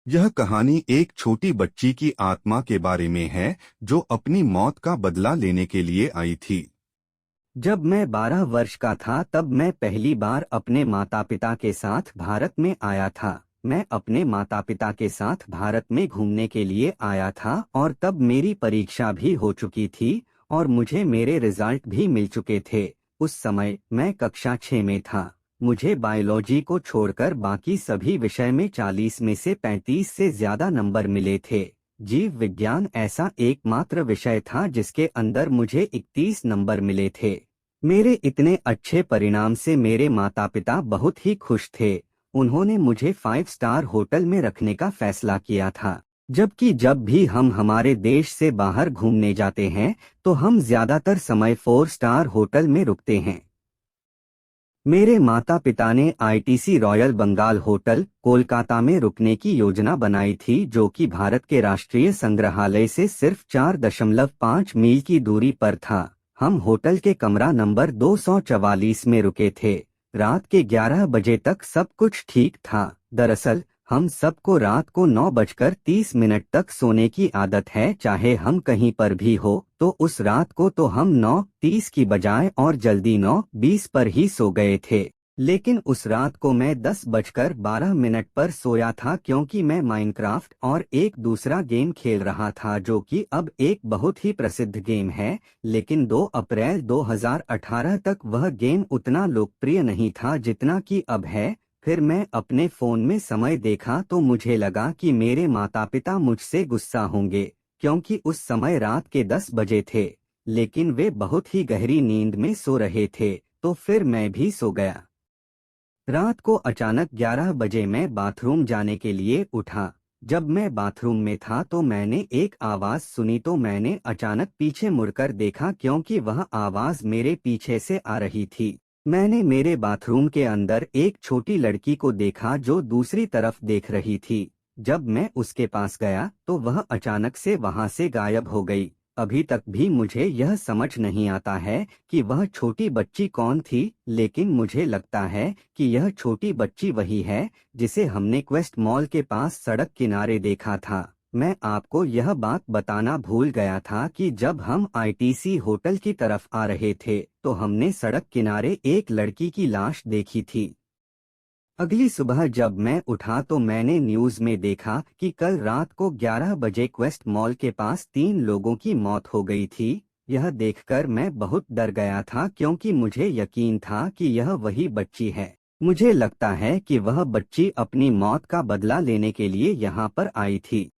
यह कहानी एक छोटी बच्ची की आत्मा के बारे में है जो अपनी मौत का बदला लेने के लिए आई थी। जब मैं 12 वर्ष का था तब मैं पहली बार अपने माता पिता के साथ भारत में आया था। मैं अपने माता पिता के साथ भारत में घूमने के लिए आया था और तब मेरी परीक्षा भी हो चुकी थी और मुझे मेरे रिजल्ट भी मिल चुके थे। उस समय मैं कक्षा 6 में था। मुझे बायोलॉजी को छोड़कर बाकी सभी विषय में 40 में से 35 से ज्यादा नंबर मिले थे। जीव विज्ञान ऐसा एकमात्र विषय था जिसके अंदर मुझे 31 नंबर मिले थे। मेरे इतने अच्छे परिणाम से मेरे माता पिता बहुत ही खुश थे। उन्होंने मुझे 5 स्टार होटल में रखने का फैसला किया था। जबकि जब भी हम हमारे देश से बाहर घूमने जाते हैं तो हम ज्यादातर समय 4 स्टार होटल में रुकते हैं। मेरे माता पिता ने ITC Royal Bengal Hotel Kolkata में रुकने की योजना बनाई थी, जो कि भारत के राष्ट्रीय संग्रहालय से सिर्फ 4.5 मील की दूरी पर था। हम होटल के कमरा नंबर 244 में रुके थे। रात के 11 बजे तक सब कुछ ठीक था। दरअसल हम सबको रात को 9:30 तक सोने की आदत है, चाहे हम कहीं पर भी हो। तो उस रात को तो हम 9:30 की बजाय और जल्दी 9:20 पर ही सो गए थे। लेकिन उस रात को मैं 10:12 पर सोया था, क्योंकि मैं माइनक्राफ्ट और एक दूसरा गेम खेल रहा था जो कि अब एक बहुत ही प्रसिद्ध गेम है। लेकिन 2 अप्रैल 2018 तक वह गेम उतना लोकप्रिय नहीं था जितना कि अब है। फिर मैं अपने फोन में समय देखा तो मुझे लगा कि मेरे माता पिता मुझसे गुस्सा होंगे, क्योंकि उस समय रात के 10 बजे थे। लेकिन वे बहुत ही गहरी नींद में सो रहे थे, तो फिर मैं भी सो गया। रात को अचानक 11 बजे मैं बाथरूम जाने के लिए उठा। जब मैं बाथरूम में था तो मैंने एक आवाज सुनी, तो मैंने अचानक पीछे मुड़कर देखा, क्योंकि वह आवाज मेरे पीछे से आ रही थी। मैंने मेरे बाथरूम के अंदर एक छोटी लड़की को देखा जो दूसरी तरफ देख रही थी। जब मैं उसके पास गया तो वह अचानक से वहां से गायब हो गई। अभी तक भी मुझे यह समझ नहीं आता है कि वह छोटी बच्ची कौन थी, लेकिन मुझे लगता है कि यह छोटी बच्ची वही है जिसे हमने क्वेस्ट मॉल के पास सड़क किनारे देखा था। मैं आपको यह बात बताना भूल गया था कि जब हम आईटीसी होटल की तरफ आ रहे थे तो हमने सड़क किनारे एक लड़की की लाश देखी थी। अगली सुबह जब मैं उठा तो मैंने न्यूज़ में देखा कि कल रात को 11 बजे क्वेस्ट मॉल के पास 3 लोगों की मौत हो गई थी। यह देखकर मैं बहुत डर गया था, क्योंकि मुझे यकीन था कि यह वही बच्ची है। मुझे लगता है कि वह बच्ची अपनी मौत का बदला लेने के लिए यहाँ पर आई थी।